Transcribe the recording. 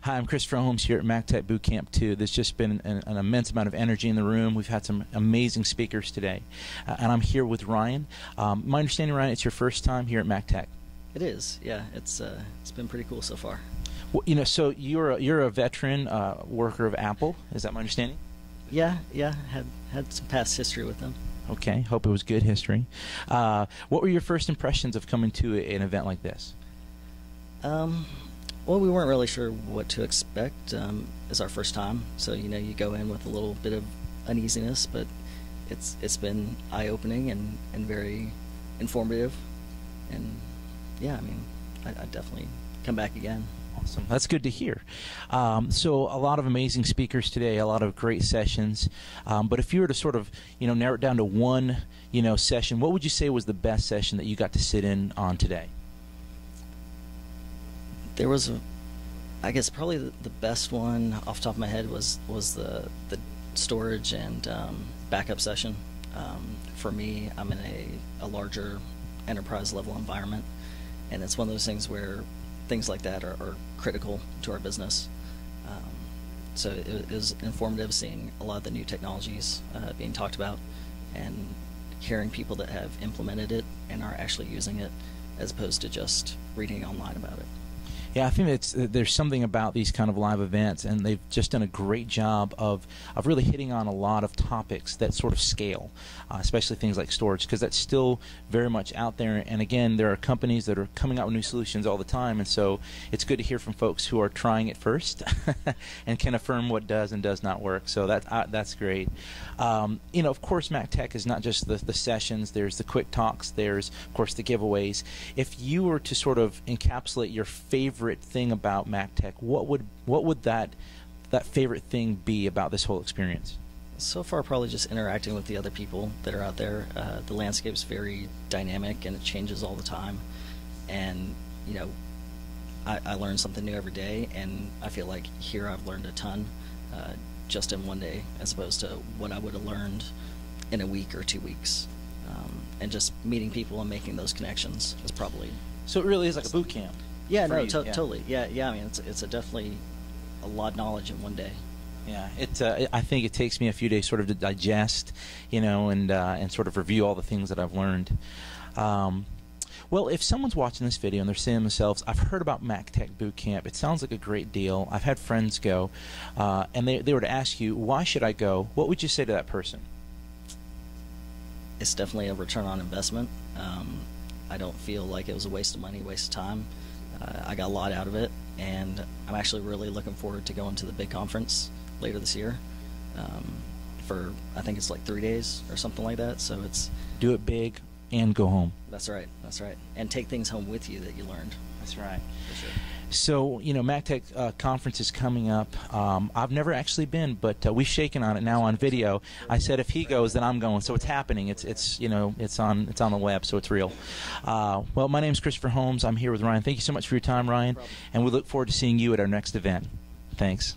Hi, I'm Christopher Holmes here at MacTech BootCamp 2. There's just been an immense amount of energy in the room. We've had some amazing speakers today. And I'm here with Ryan. My understanding, Ryan, it's your first time here at MacTech. It is, yeah. It's been pretty cool so far. Well, so you're a veteran worker of Apple. Is that my understanding? Yeah. Had some past history with them. Okay, hope it was good history. What were your first impressions of coming to an event like this? Well, we weren't really sure what to expect. It's our first time, so you go in with a little bit of uneasiness, but it's been eye-opening and very informative, and yeah, I mean, I'd definitely come back again. Awesome. That's good to hear. So a lot of amazing speakers today, a lot of great sessions. But if you were to sort of, narrow it down to one, session, what would you say was the best session that you got to sit in on today? There was, I guess, probably the best one off the top of my head was the storage and backup session. For me, I'm in a larger enterprise level environment, and it's one of those things where things like that are critical to our business. So it was informative seeing a lot of the new technologies being talked about and hearing people that have implemented it and are actually using it as opposed to just reading online about it. Yeah, I think there's something about these kind of live events, and they've just done a great job of really hitting on a lot of topics that sort of scale, especially things like storage, because that's still very much out there. And again, there are companies that are coming out with new solutions all the time, and so it's good to hear from folks who are trying it first and can affirm what does and does not work. So that's great. Of course, MacTech is not just the sessions. There's the quick talks. There's, of course, the giveaways. If you were to sort of encapsulate your favorite thing about MacTech, what would that favorite thing be about this whole experience? So far, probably just interacting with the other people that are out there. The landscape's very dynamic and it changes all the time, and I learn something new every day, and I feel like here I've learned a ton just in one day as opposed to what I would have learned in a week or 2 weeks. And just meeting people and making those connections is probably... So it really is like a boot camp. Yeah, no, totally. Yeah. I mean, it's definitely a lot of knowledge in one day. Yeah, I think it takes me a few days sort of to digest, and sort of review all the things that I've learned. Well, if someone's watching this video and they're saying to themselves, I've heard about MacTech BootCamp, it sounds like a great deal, I've had friends go, and they were to ask you, why should I go, what would you say to that person? It's definitely a return on investment. I don't feel like it was a waste of money, waste of time. I got a lot out of it, and I'm actually really looking forward to going to the big conference later this year for, I think it's like 3 days or something like that. So it's... Do it big and go home. That's right. And take things home with you that you learned. That's right. For sure. So, MacTech conference is coming up. I've never actually been, but we've shaken on it now on video. I said if he goes, then I'm going. So it's happening. It's on the web, so it's real. Well, my name is Christopher Holmes. I'm here with Ryan. Thank you so much for your time, Ryan, and we look forward to seeing you at our next event. Thanks.